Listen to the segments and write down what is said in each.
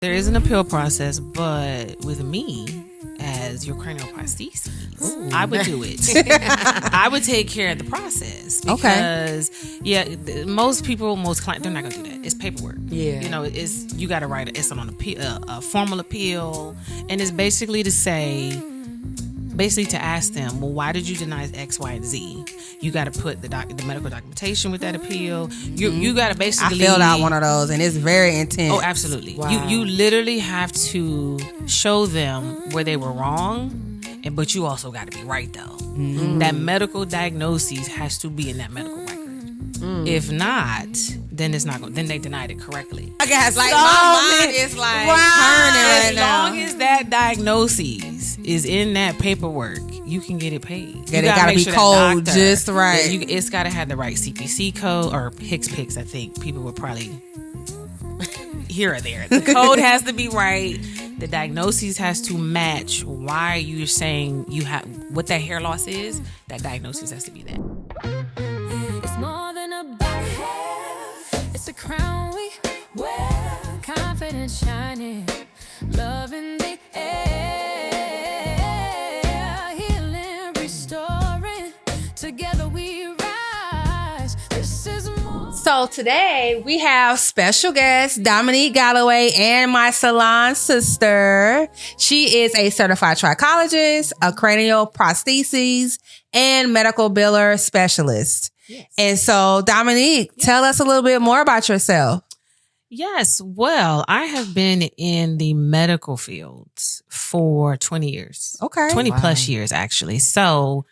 There is an appeal process, but with me as your cranioprosthesis, I would do it. I would take care of the process because, most clients, they're not gonna do that. It's paperwork. Yeah, it's you got to write it's on a formal appeal, and it's basically to say. Basically to ask them, well, why did you deny X, Y, and Z? You got to put the medical documentation with that appeal. You got to basically... I filled out one of those, and it's very intense. Oh, absolutely. Wow. You literally have to show them where they were wrong, but you also got to be right, though. Mm-hmm. That medical diagnosis has to be in that medical record. If not, then it's not. Then they denied it correctly. I guess my mind is turning right now. As long as that diagnosis is in that paperwork, you can get it paid. Yeah, they gotta be cold just right. It's gotta have the right CPC code or HCPCS. I think people would probably here or there. The code has to be right. The diagnosis has to match why you're saying you have what that hair loss is. That diagnosis has to be that. It's more than a back hair. It's a crown we wear. Confidence shining. Love in the air. Healing, restoring. Together we rise. This is more. So today we have special guest Dominique Galloway and my salon sister. She is a certified trichologist, a cranial prosthesis, and medical biller specialist. Yes. And so, Dominique, tell us a little bit more about yourself. Yes. Well, I have been in the medical field for 20 years. Okay. 20 plus years, actually. So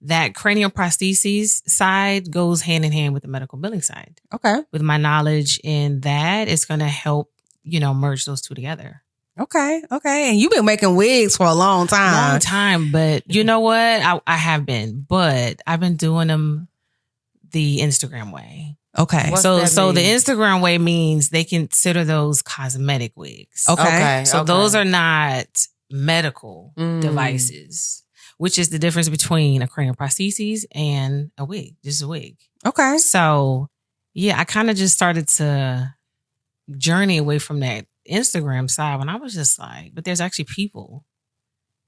that cranial prostheses side goes hand in hand with the medical billing side. Okay. With my knowledge in that, it's going to help, merge those two together. Okay. And you've been making wigs for a long time. But you know what? I have been, but I've been doing them the Instagram way. Okay. So the Instagram way means they consider those cosmetic wigs. Okay. So those are not medical devices, which is the difference between a cranial prosthesis and a wig, just a wig. Okay. So yeah, I kind of just started to journey away from that Instagram side when I was just like, but there's actually people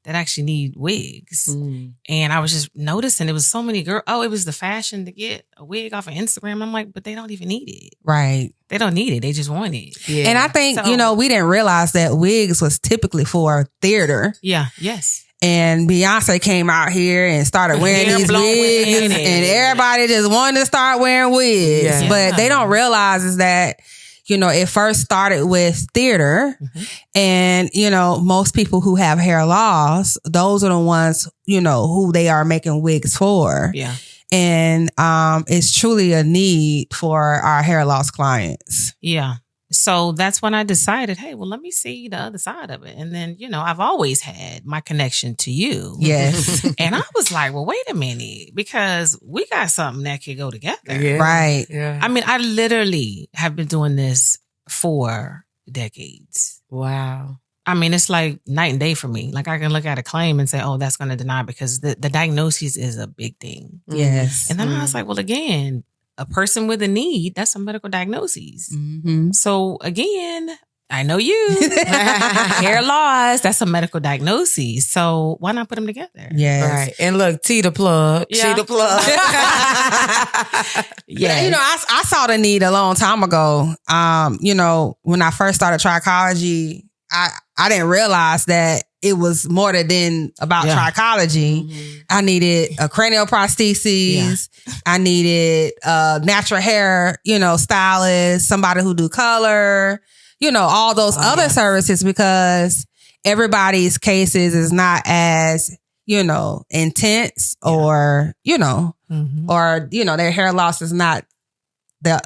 that actually need wigs. And I was just noticing it was so many girls. Oh, it was the fashion to get a wig off of Instagram. I'm like, but they don't even need it. Right. They don't need it. They just want it. Yeah. And I think, we didn't realize that wigs was typically for theater. Yeah. Yes. And Beyonce came out here and started wearing these wigs, and everybody just wanted to start wearing wigs. Yeah. But they don't realize is that, it first started with theater, and, most people who have hair loss, those are the ones, who they are making wigs for. Yeah. And it's truly a need for our hair loss clients. Yeah. So that's when I decided, hey, well, let me see the other side of it. And then, I've always had my connection to you. Yes. And I was like, well, wait a minute, because we got something that could go together. Yeah. Right. Yeah. I mean, I literally have been doing this for decades. Wow. I mean, it's like night and day for me. Like I can look at a claim and say, oh, that's going to deny because the diagnosis is a big thing. Yes. And then I was like, well, again, a person with a need, that's a medical diagnosis. Mm-hmm. So again, I know you. Hair loss, that's a medical diagnosis. So why not put them together? Yes. Right. And look, T the plug. Yeah. She the plug. Yeah. I saw the need a long time ago. When I first started trichology, I didn't realize that it was more than about trichology. Mm-hmm. I needed a cranial prosthesis. Yeah. I needed a natural hair, stylist, somebody who do color, all those other services, because everybody's cases is not as, intense or, or, their hair loss is not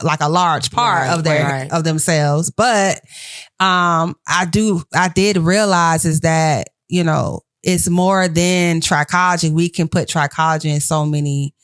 like a large part of their of themselves. But I did realize is that, it's more than trichology. We can put trichology in so many,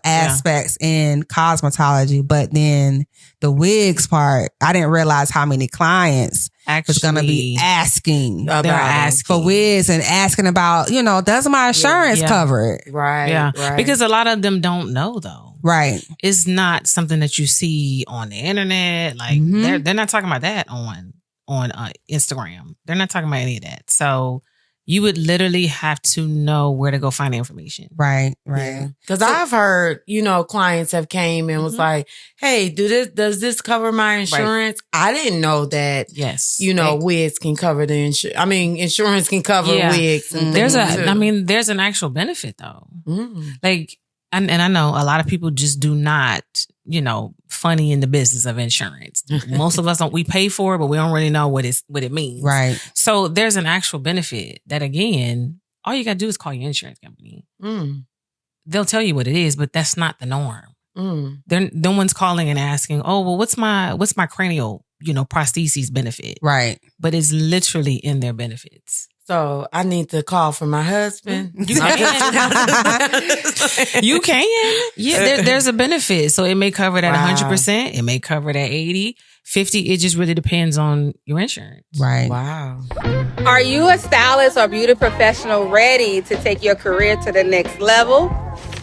aspects in cosmetology, but then the wigs part, I didn't realize how many clients was going to be asking for wigs and asking about, does my insurance cover it? Right. Yeah. Right. Because a lot of them don't know though. Right. It's not something that you see on the internet. Like they're not talking about that on Instagram. They're not talking about any of that. So you would literally have to know where to go find the information. Right. Because I've heard, clients have came and was like, "Hey, does this cover my insurance?" Right. I didn't know that. Yes, wigs can cover the insurance. I mean, insurance can cover wigs. And there's an actual benefit though. Like, and I know a lot of people just do not, funny in the business of insurance. Most of us don't. We pay for it, but we don't really know what it means. Right. So there's an actual benefit that, again, all you gotta do is call your insurance company. They'll tell you what it is, but that's not the norm. No one's calling and asking, "Oh, well, what's my cranial, prostheses benefit?" Right. But it's literally in their benefits. So I need to call for my husband. You can. You can. Yeah, there's a benefit. So it may cover it at 100%. It may cover it at 80, 50. It just really depends on your insurance. Right. Wow. Are you a stylist or beauty professional ready to take your career to the next level?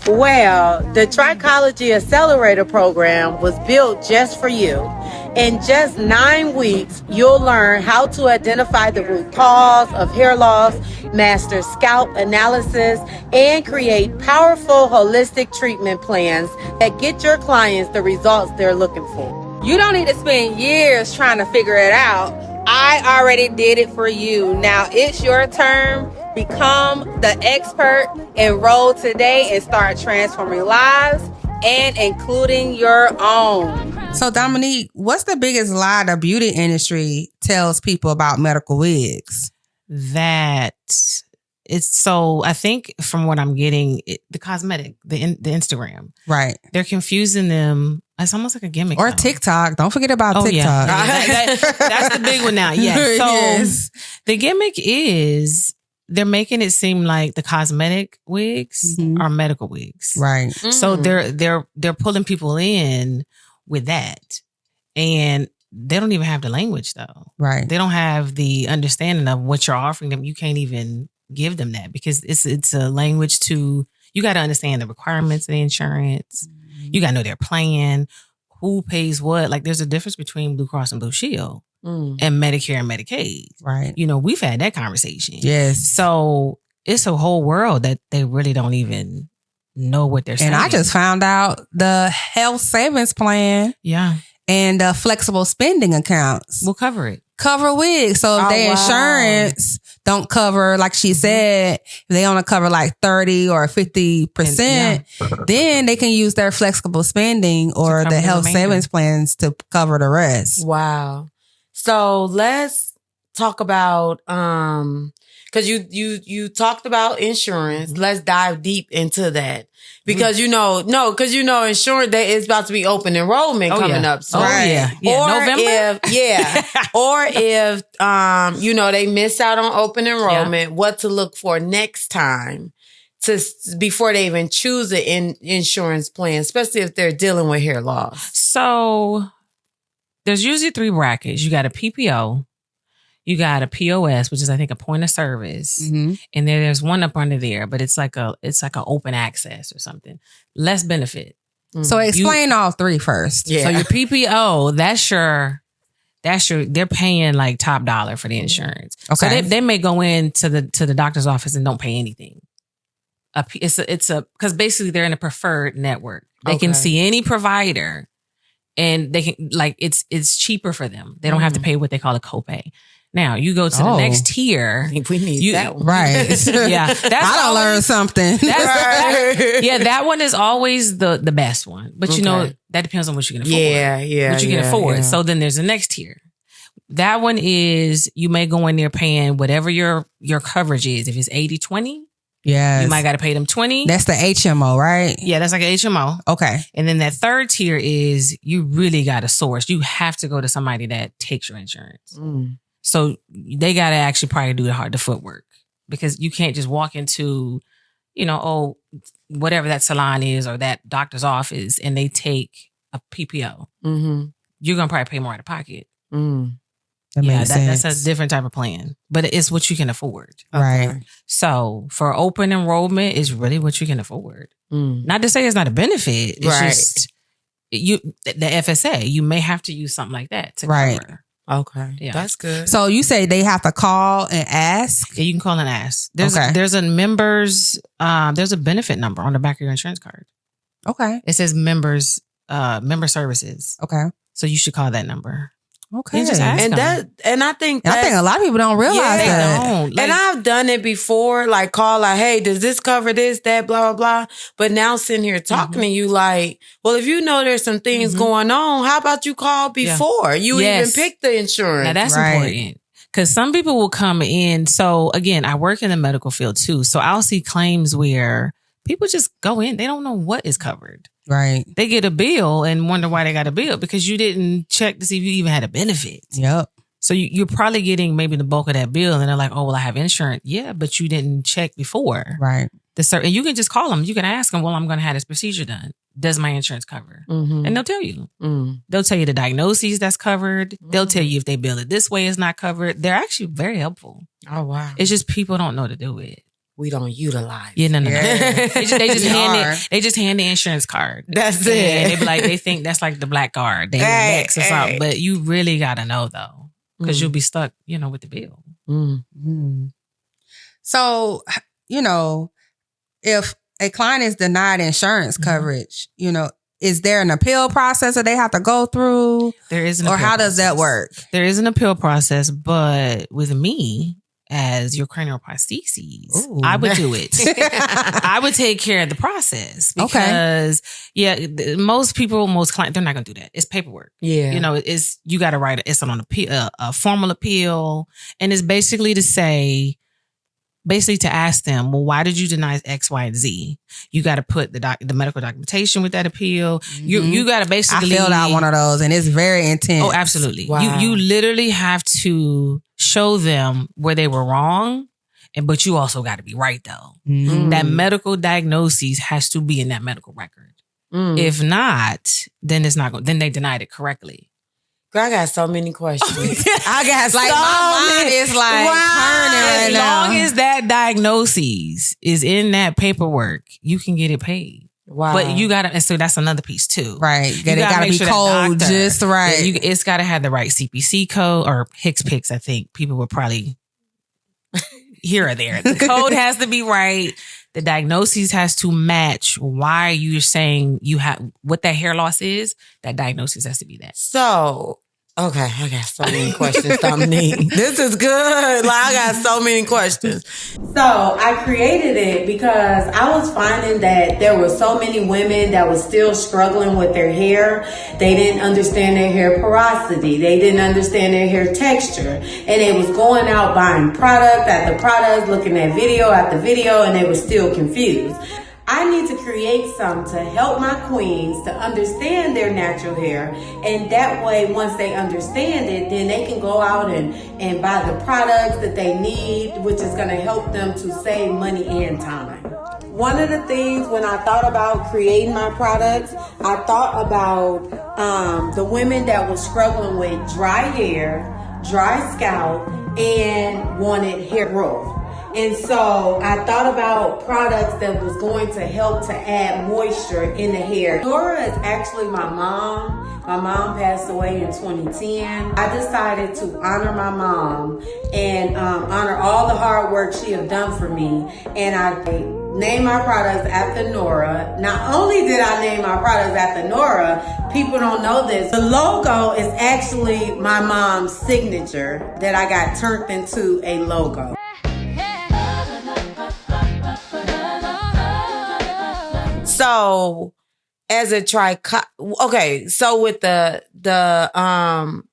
Well, the Trichology Accelerator program was built just for you. In just 9 weeks, you'll learn how to identify the root cause of hair loss, master scalp analysis, and create powerful holistic treatment plans that get your clients the results they're looking for. You don't need to spend years trying to figure it out. I already did it for you. Now it's your turn. Become the expert. Enroll today and start transforming lives and including your own. So, Dominique, what's the biggest lie the beauty industry tells people about medical wigs? That it's so, I think from what I'm getting, the cosmetic, the Instagram. Right. They're confusing them. It's almost like a gimmick. Or TikTok. Don't forget about TikTok. Yeah. That's the big one now. Yeah. So the gimmick is they're making it seem like the cosmetic wigs are medical wigs. Right. So they're pulling people in with that. And they don't even have the language though. Right. They don't have the understanding of what you're offering them. You can't even give them that because it's a language to, you got to understand the requirements of the insurance. You got to know their plan, who pays what. Like there's a difference between Blue Cross and Blue Shield and Medicare and Medicaid. Right. We've had that conversation. Yes. So it's a whole world that they really don't even know what they're saying. And I just found out the health savings plan. Yeah. And flexible spending accounts will cover it. Cover wigs. So if their insurance don't cover, like she said, if they only cover like 30 or 50%, then they can use their flexible spending or the health savings plans to cover the rest. Wow. So let's talk about, because you talked about insurance. Let's dive deep into that. Because insurance day is about to be open enrollment coming up. So November. Or if they miss out on open enrollment, what to look for next time before they even choose an insurance plan, especially if they're dealing with hair loss. So there's usually 3 brackets. You got a PPO. You got a POS, which is I think a point of service, and then there's one up under there, but it's like a open access or something. Less benefit. So explain all 3 first. Yeah. So your PPO, they're paying like top dollar for the insurance. Okay. So they may go into the doctor's office and don't pay anything. Because basically they're in a preferred network. They can see any provider, and they can it's cheaper for them. They don't have to pay what they call a copay. Now you go to the next tier. I think we need that one. Right. Yeah. I don't learn something. That one is always the best one. But that depends on what you can afford. What you can afford. Yeah. So then there's the next tier. That one is you may go in there paying whatever your coverage is. If it's 80-20, you might got to pay them 20. That's the HMO, right? Yeah, that's like an HMO. Okay. And then that third tier is you really got to source. You have to go to somebody that takes your insurance. So they got to actually probably do the footwork, because you can't just walk into, whatever that salon is or that doctor's office and they take a PPO. You're going to probably pay more out of pocket. That makes sense. That's a different type of plan, but it's what you can afford. Right. So for open enrollment, it's really what you can afford. Not to say it's not a benefit. It's just the FSA. You may have to use something like that to cover. Okay. Yeah. That's good. So you say they have to call and ask? Yeah, you can call and ask. There's a there's a benefit number on the back of your insurance card. Okay. It says member services. Okay. So you should call that number. Okay. And just ask them. I think a lot of people don't realize that. They don't. And I've done it before, like call like, hey, does this cover this, that, blah, blah, blah. But now sitting here talking to you like, well, if you know there's some things going on, how about you call before you even pick the insurance? Now that's important. Because some people will come in. So again, I work in the medical field too. So I'll see claims where people just go in. They don't know what is covered. Right. They get a bill and wonder why they got a bill because you didn't check to see if you even had a benefit. Yep. So you're probably getting maybe the bulk of that bill and they're like, oh, well, I have insurance. Yeah, but you didn't check before. Right. And you can just call them. You can ask them, well, I'm going to have this procedure done. Does my insurance cover? Mm-hmm. And they'll tell you. Mm. They'll tell you the diagnoses that's covered. They'll tell you if they bill it this way is not covered. They're actually very helpful. Oh, wow. It's just people don't know to do it. We don't utilize. Yeah, no. Yeah. They just hand the insurance card. That's it. And they think that's like the black card. They next or something. But you really got to know though, because you'll be stuck, with the bill. Mm. So, if a client is denied insurance coverage, is there an appeal process that they have to go through? There is an appeal appeal how does that work? There is an appeal process, but with me, as your cranial prostheses, I would do it. I would take care of the process because, most clients, they're not going to do that. It's paperwork. Yeah. You got to write it's on a formal appeal. And it's basically to ask them, well, why did you deny X, Y, and Z? You got to put the medical documentation with that appeal. Mm-hmm. You got to basically. I filled out one of those and it's very intense. Oh, absolutely. Wow. You literally have to show them where they were wrong, but you also got to be right though. Mm-hmm. That medical diagnosis has to be in that medical record. Mm. If not, then it's not. Then they denied it correctly. Girl, I got so many questions. I got my mind is turning right now. As long as that diagnosis is in that paperwork, you can get it paid. Wow. But you gotta, and so that's another piece too. Right. It gotta be cold just right. It's gotta have the right CPC code or HCPCS, I think. People would probably here or there. The code has to be right. The diagnosis has to match why you're saying you have what that hair loss is. That diagnosis has to be that. So, okay, I got so many questions, Dominique. This is good. I got so many questions. So I created it because I was finding that there were so many women that were still struggling with their hair. They didn't understand their hair porosity. They didn't understand their hair texture. And they was going out buying product after product, looking at video after video, and they were still confused. I need to create some to help my queens to understand their natural hair. And that way, once they understand it, then they can go out and buy the products that they need, which is going to help them to save money and time. One of the things when I thought about creating my products, I thought about the women that were struggling with dry hair, dry scalp, and wanted hair growth. And so I thought about products that was going to help to add moisture in the hair. Nora is actually my mom. My mom passed away in 2010. I decided to honor my mom and honor all the hard work she have done for me. And I named my products after Nora. Not only did I name my products after Nora, people don't know this. The logo is actually my mom's signature that I got turned into a logo. So, as a so with the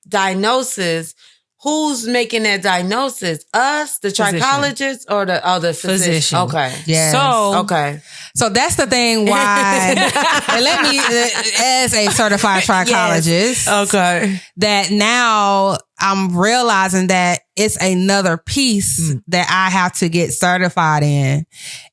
diagnosis, who's making that diagnosis? Us, the trichologist, or the physician? Okay. Yes. So that's the thing why, and let me, as a certified trichologist, that now I'm realizing that it's another piece that I have to get certified in.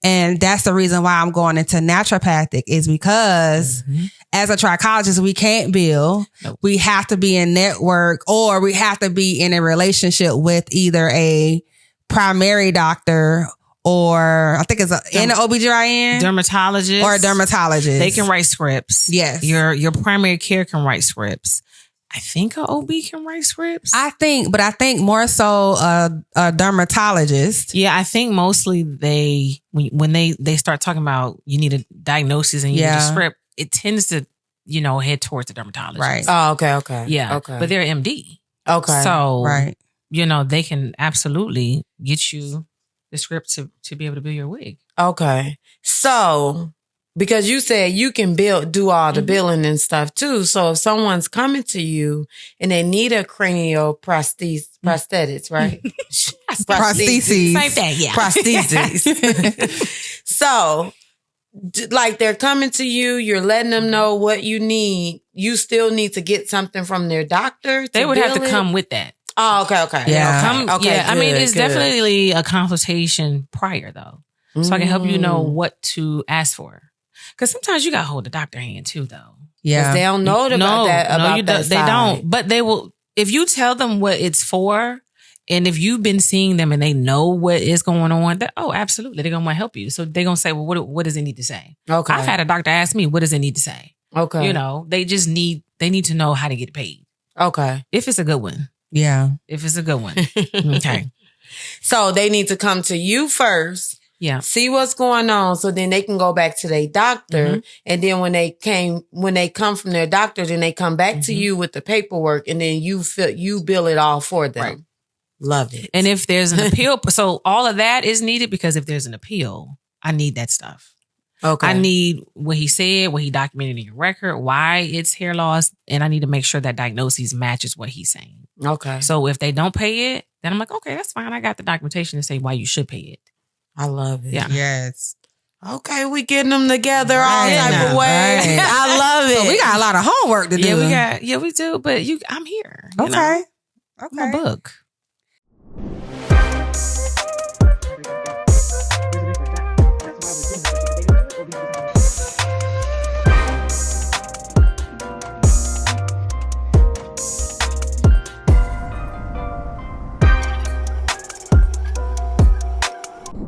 And that's the reason why I'm going into naturopathic is because as a trichologist, we can't bill. Nope. We have to be in network or we have to be in a relationship with either a primary doctor or I think it's an OBGYN. Dermatologist. Or a dermatologist. They can write scripts. Yes. Your primary care can write scripts. I think a OB can write scripts. I think more so a dermatologist. Yeah, I think mostly when they start talking about you need a diagnosis and you need a script, it tends to, head towards the dermatologist. Right. Oh, okay. Yeah. Okay. But they're MD. Okay. So, right. They can absolutely get you the script to be able to build your wig. Okay. So, because you said you can do all the billing and stuff too. So if someone's coming to you and they need a cranial prosthetics, right? Prostheses. Same thing, yeah. Prostheses. So, like they're coming to you, you're letting them know what you need. You still need to get something from their doctor. They would have to come with that. Oh, okay. Yeah. Okay. Yeah. I mean, it's definitely a consultation prior though. So I can help you know what to ask for. Because sometimes you got to hold the doctor hand too, though. Yeah. Because they don't know about that. They don't. But they will, if you tell them what it's for, and if you've been seeing them and they know what is going on, absolutely. They're going to want to help you. So they're going to say, well, what does it need to say? Okay. I've had a doctor ask me, what does it need to say? Okay. They just need to know how to get paid. Okay. If it's a good one. Yeah. If it's a good one. Okay. So they need to come to you first. Yeah. See what's going on, so then they can go back to their doctor, and then when they come from their doctor, then they come back to you with the paperwork, and then you bill it all for them. Right. Love it. And if there's an appeal, so all of that is needed, because if there's an appeal, I need that stuff. Okay. I need what he said, what he documented in your record, why it's hair loss, and I need to make sure that diagnosis matches what he's saying. Okay. So if they don't pay it, then I'm like, okay, that's fine. I got the documentation to say why you should pay it. I love it. Yeah. Yes. Okay, we getting them together all type of ways. Right. I love it. So we got a lot of homework to do. Yeah, we do. But I'm here. Okay. I'm a book.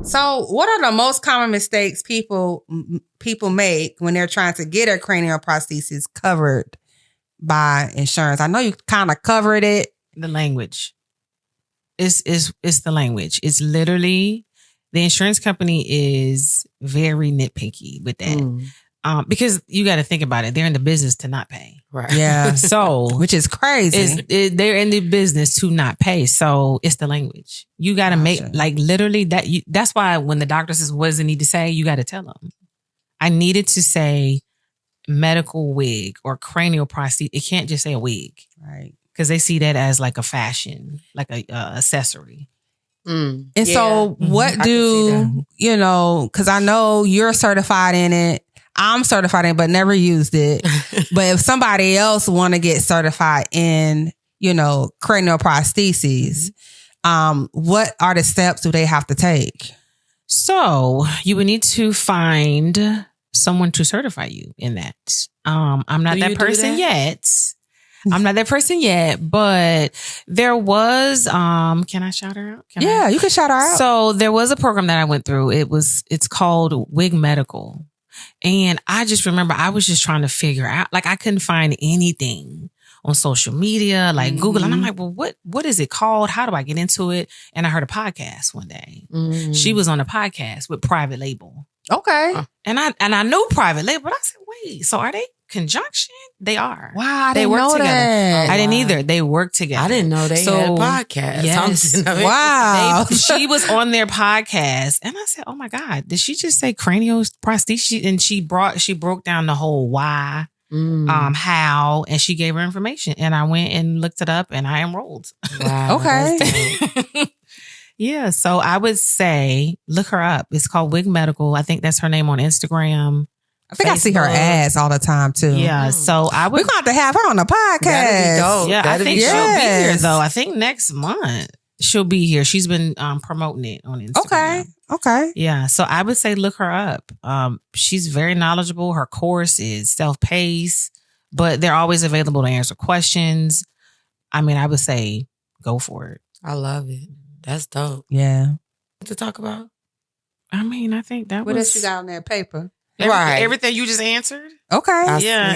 So what are the most common mistakes people make when they're trying to get a cranial prosthesis covered by insurance? I know you kind of covered it. The language. It's the language. It's literally, the insurance company is very nitpicky with that. Because you got to think about it. They're in the business to not pay. Right. Yeah. So, which is crazy. They're in the business to not pay. So it's the language. You got to make, like, literally that's why when the doctor says, what does it need to say? You got to tell them. I needed to say medical wig or cranial prosthesis. It can't just say a wig. Right. Because they see that as like a fashion, like a accessory. And so what do, because I know you're certified in it. I'm certified in it, but never used it. But if somebody else want to get certified in, cranial prostheses, what are the steps do they have to take? So you would need to find someone to certify you in that. I'm not that person yet. I'm not that person yet, but there was, can I shout her out? You can shout her out. So there was a program that I went through. It's called Wig Medical. And I just remember I was just trying to figure out, like, I couldn't find anything on social media, like Google. And I'm like, well, what is it called? How do I get into it? And I heard a podcast one day. She was on a podcast with Private Label. Okay. And I knew Private Label, but I said, wait, so are they conjunction? They are. Wow, they work together. That. I didn't either. They work together. I didn't know they had a podcast. Yes. Wow. She was on their podcast, and I said, "Oh my God, did she just say cranial prosthesis?" And she broke down the whole why, how, and she gave her information, and I went and looked it up, and I enrolled. Wow. Okay. Yeah, so I would say look her up. It's called Wig Medical. I think that's her name on Instagram. I think Facebook. I see her ads all the time too. Yeah, so I would. We're going to have her on the podcast. That'd be dope. Yeah, I think she'll be here though. I think next month she'll be here. She's been promoting it on Instagram. Okay. Yeah, so I would say look her up. She's very knowledgeable. Her course is self-paced, but they're always available to answer questions. I mean, I would say go for it. I love it. That's dope. Yeah. What to talk about? I mean, I think that what else you got on that paper? Everything you just answered. Okay.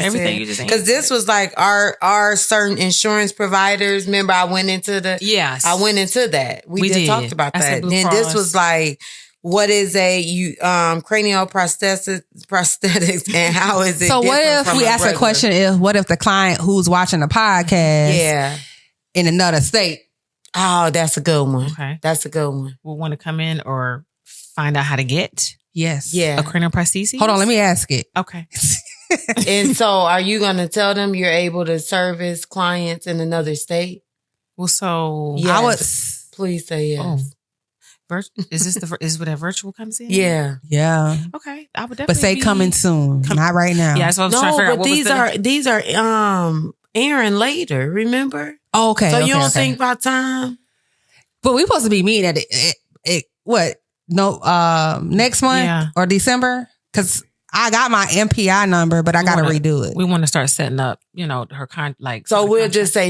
Everything you just answered. Because this was like our certain insurance providers. Remember, I went into the. Yes. I went into that. We did talk about that. Then this was like, what is cranial prosthetics and how is it? So what if we ask a question? What if the client who's watching the podcast, in another state? Oh, that's a good one. Okay, that's a good one. Will want to come in or find out how to get a cranial prosthesis? Hold on, let me ask it. Okay. And so, are you going to tell them you're able to service clients in another state? Well, so yes. Please say yes. Oh. Is this where that virtual comes in? Yeah. Okay, I would definitely. But say coming soon, not right now. Yeah, so I was trying to figure out but these are airing later. Remember? Oh, okay. So you don't think about time? But we supposed to be meeting at next month or December? Because I got my MPI number, but I got to redo it. We want to start setting up, her So we'll just say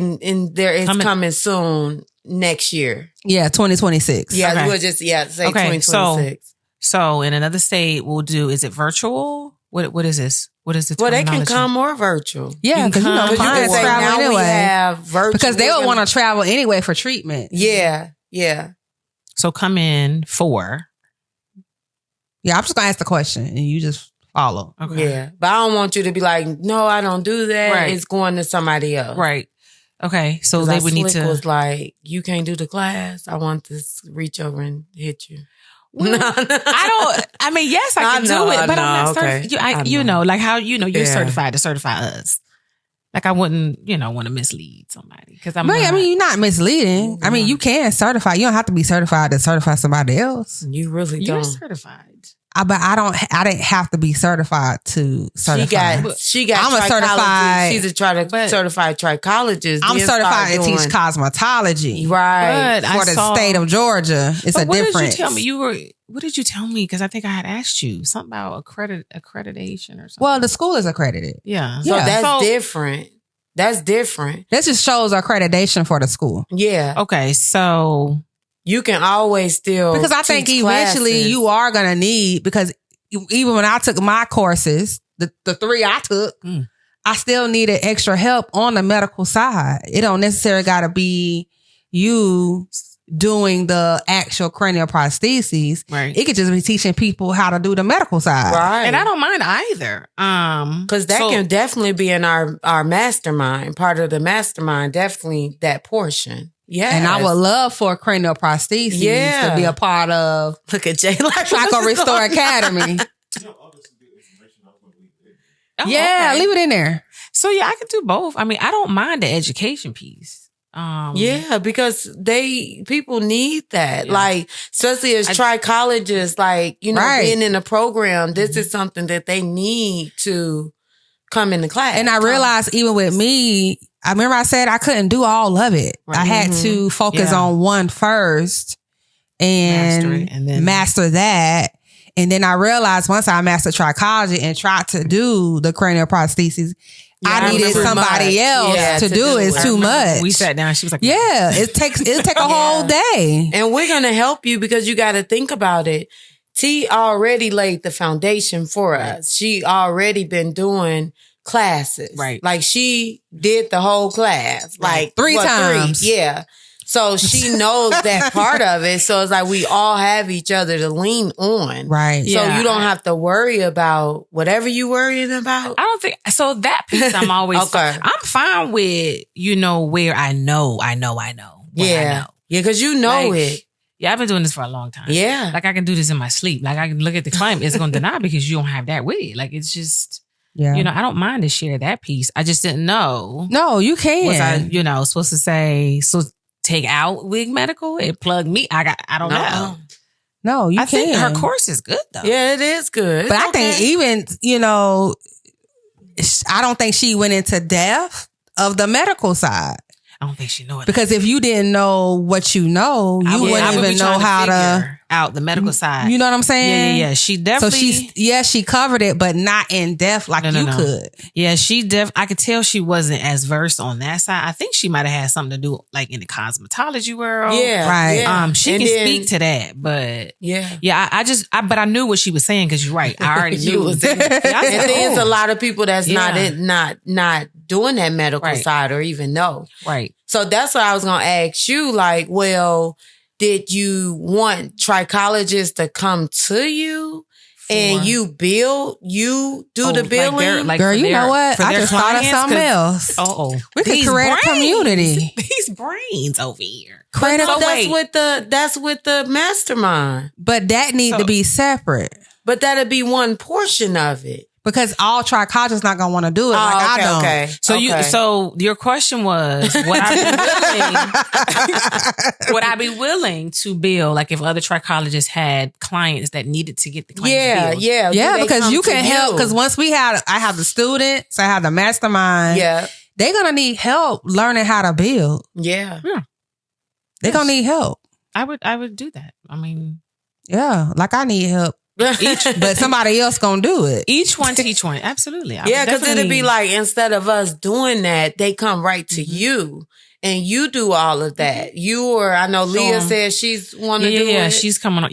there is coming soon next year. Yeah, 2026. Yeah, okay. We'll just say 2026. So in another state, we'll do. Is it virtual? What is this? What is the terminology? Well, they can come more virtual. Yeah, because clients travel anyway. We have virtual because they would want to travel anyway for treatment. Yeah. So come in for. Yeah, I'm just gonna ask the question and you just follow. Okay. Yeah, but I don't want you to be like, no, I don't do that. Right. It's going to somebody else. Right. Okay. So they would need to. Was like, you can't do the class. I want to reach over and hit you. Well, I mean, yes, I can do it, but I'm not certified. Like how, you're certified to certify us. Like I wouldn't, want to mislead somebody because I mean, you're not misleading. I mean, you can certify. You don't have to be certified to certify somebody else. You really don't. You're certified. But I didn't have to be certified to certify. She got. I'm a certified. She's a certified trichologist. I'm certified to teach cosmetology, right? For the state of Georgia. It's a difference. What did you tell me? What did you tell me? Because I think I had asked you something about accreditation or something. Well, the school is accredited. Yeah, so that's different. That's different. That just shows accreditation for the school. Yeah. Okay, so. You can always still because I think eventually you are going to need, because even when I took my courses, the 3 I took, I still needed extra help on the medical side. It don't necessarily got to be you doing the actual cranial prostheses. Right. It could just be teaching people how to do the medical side. Right. And I don't mind either. Because that can definitely be in our mastermind. Part of the mastermind, definitely that portion. Yeah, and I would love for cranial prostheses to be a part of. Look at Jay, like Trico Restore Academy. Leave it in there. So I could do both. I mean, I don't mind the education piece. Because people need that. Yeah. Like, especially as trichologists, like, being in a program, this is something that they need to come into class. And I realized even with me, I remember I said I couldn't do all of it. Right. I had to focus on one first and master that. And then I realized once I mastered trichology and tried to do the cranial prostheses, I needed somebody else to do it. It's too much. We sat down. She was like, it'll take a whole day. And we're going to help you because you got to think about it. T already laid the foundation for us. She already been doing classes. Right. Like she did the whole class. Like 3 times. 3? Yeah. So she knows that part of it. So it's like we all have each other to lean on. Right. So you don't have to worry about whatever you worrying about. I don't think so. That piece I'm always okay. I'm fine with, where I know. Yeah. Because you know it. Yeah, I've been doing this for a long time. Yeah. Like I can do this in my sleep. Like I can look at the climate. It's going to deny because you don't have that with it. Like it's just. Yeah. I don't mind to share that piece. I just didn't know. No, you can. Was I, supposed to say, so take out wig medical and plug me? I don't know. No, you I can. think her course is good though. Yeah, it is good. But I think even, I don't think she went into depth of the medical side. I don't think she knew it. Because if you didn't know what you know, you wouldn't even know how to out the medical side. You know what I'm saying? Yeah. She definitely. So she covered it, but not in depth like you could. Yeah, I could tell she wasn't as versed on that side. I think she might have had something to do like in the cosmetology world. Yeah, right. Yeah. She can speak to that, but but I knew what she was saying because you're right. I already knew. And there's a lot of people that's not doing that medical side or even know. Right. So that's what I was gonna ask you. Like, well, did you want trichologists to come to you and you do the billing? Girl, you know what? I just thought of something else. We could create a community. These brains over here. That's with the mastermind. But that need to be separate. But that'd be one portion of it. Because all trichologists not gonna want to do it I don't. Okay. So your question was, would I be willing to bill like if other trichologists had clients that needed to get the claims billed? Yeah, because you can help. Because once I have the students, I have the mastermind. Yeah, they're gonna need help learning how to build. Yeah. They're gonna need help. I would do that. I mean, like I need help. But somebody else gonna do it. Each one teach one. Absolutely. Because it'd be like instead of us doing that, they come right to you and you do all of that. I know Leah said she's want to do it. Yeah, she's coming.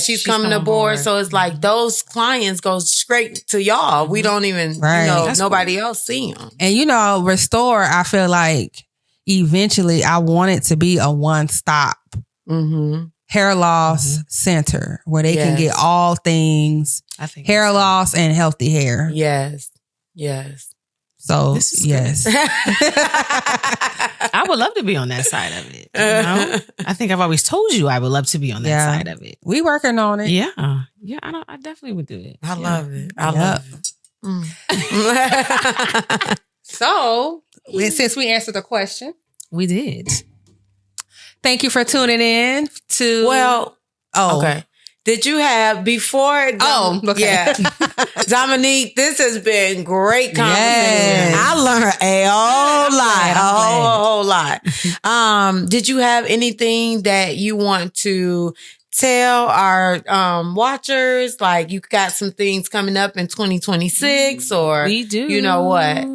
She's coming aboard. So it's like those clients go straight to y'all. We don't even nobody else see them. And Restore, I feel like eventually I want it to be a one-stop hair loss center where they can get all things hair loss and healthy hair. Yes. So, yes. I would love to be on that side of it. I think I've always told you I would love to be on that side of it. We working on it. Yeah. I definitely would do it. I love it. I love it. So, since we answered the question, we did. Thank you for tuning in to. Okay. Did you have before? Dominique, this has been great conversation. Yes. I learned a whole lot. Did you have anything that you want to tell our watchers? Like you got some things coming up in 2026 or we do. You know what?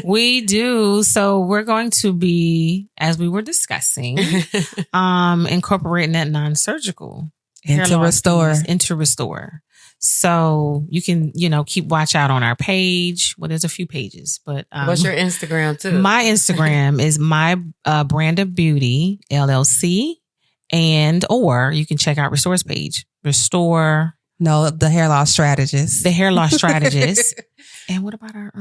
We do. So we're going to be, as we were discussing, incorporating that non-surgical into Restore. So you can, keep watch out on our page. Well, there's a few pages, but what's your Instagram too? My Instagram is my brand of beauty LLC. Or you can check out Restore's page. The hair loss strategist. The hair loss strategist. And what about our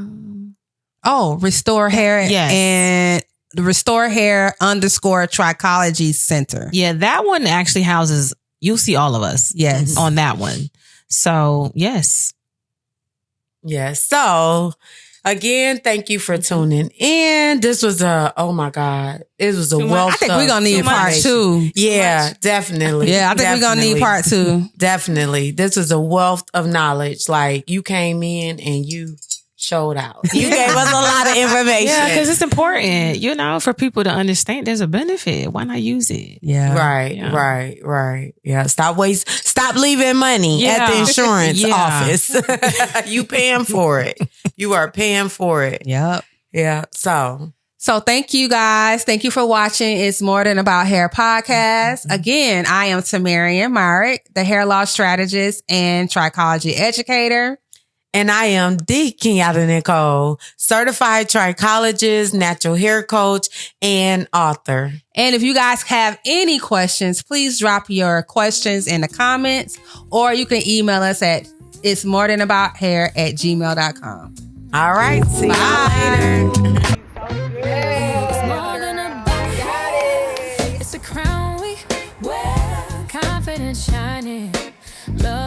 Restore Hair. Yes. And the Restore Hair _Trichology Center. Yeah, that one actually houses, you'll see all of us. Yes. On that one. So yes. Yes. So again, thank you for tuning in. This was oh my God. It was a wealth. I think we're going to need part 2. Yeah, definitely. Yeah, I think we're going to need part 2. Definitely. This was a wealth of knowledge. Like you came in and you showed out. You gave us a lot of information. Yeah, because it's important, for people to understand there's a benefit. Why not use it? Yeah. Right. Yeah. Stop leaving money at the insurance office. You paying for it. You are paying for it. Yep. Yeah. So thank you guys. Thank you for watching It's More Than About Hair podcast. Again, I am Tamarian Myrick, the hair loss strategist and trichology educator. And I am the Kenyatta Nicole, certified trichologist, natural hair coach, and author. And if you guys have any questions, please drop your questions in the comments, or you can email us at itsmorethanabouthair@gmail.com. All right. See you later. It's more than about it. It's a crown we wear, confidence shining. Love